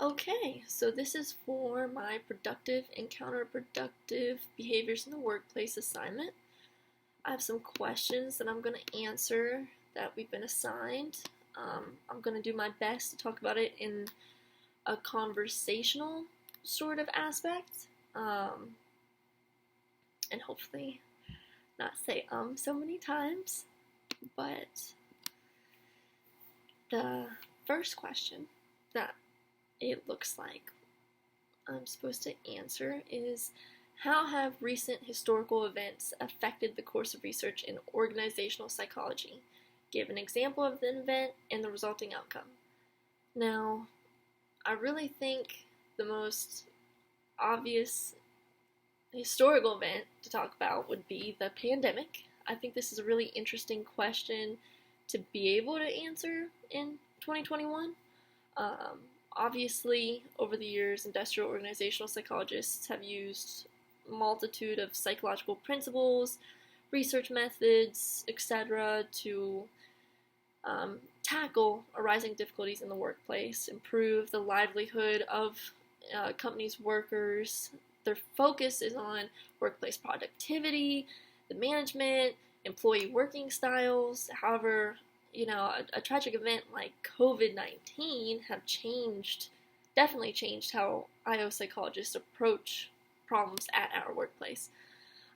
Okay, so this is for my productive and counterproductive behaviors in the workplace assignment. I have some questions that I'm going to answer that we've been assigned. I'm going to do my best to talk about it in a conversational sort of aspect, and hopefully not say so many times. But the first question that it looks like I'm supposed to answer is, how have recent historical events affected the course of research in organizational psychology? Give an example of the event and the resulting outcome. Now, I really think the most obvious historical event to talk about would be the pandemic. I think this is a really interesting question to be able to answer in 2021. Um, Obviously, over the years, industrial organizational psychologists have used a multitude of psychological principles, research methods, etc., to tackle arising difficulties in the workplace, improve the livelihood of companies' workers. Their focus is on workplace productivity, the management, employee working styles. However, a tragic event like COVID-19 have definitely changed how IO psychologists approach problems at our workplace.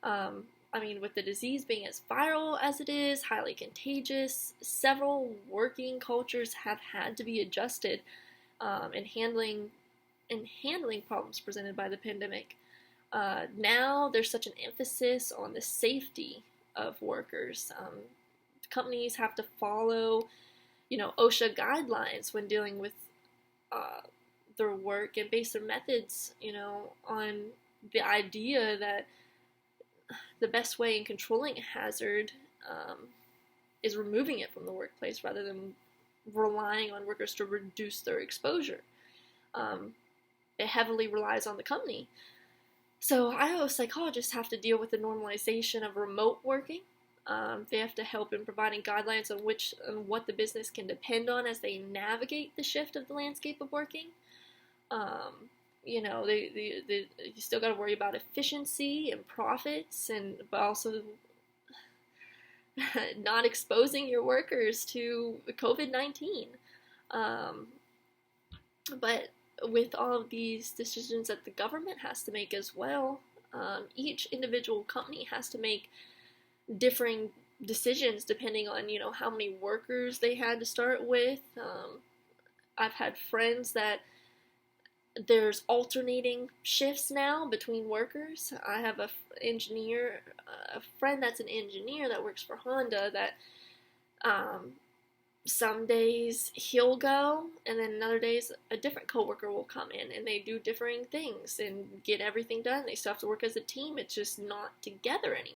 With the disease being as viral as it is, highly contagious, several working cultures have had to be adjusted in handling problems presented by the pandemic. Now there's such an emphasis on the safety of workers. Companies have to follow, OSHA guidelines when dealing with their work and base their methods, on the idea that the best way in controlling a hazard is removing it from the workplace rather than relying on workers to reduce their exposure. It heavily relies on the company. So IO psychologists have to deal with the normalization of remote working. They have to help in providing guidelines on what the business can depend on as they navigate the shift of the landscape of working. You still got to worry about efficiency and profits, but also not exposing your workers to COVID-19. But with all of these decisions that the government has to make as well, each individual company has to make differing decisions depending on how many workers they had to start with. I've had friends that there's alternating shifts now between workers. I have a friend that's an engineer that works for Honda that some days he'll go, and then other days a different coworker will come in, and they do differing things and get everything done. They still have to work as a team. It's just not together anymore.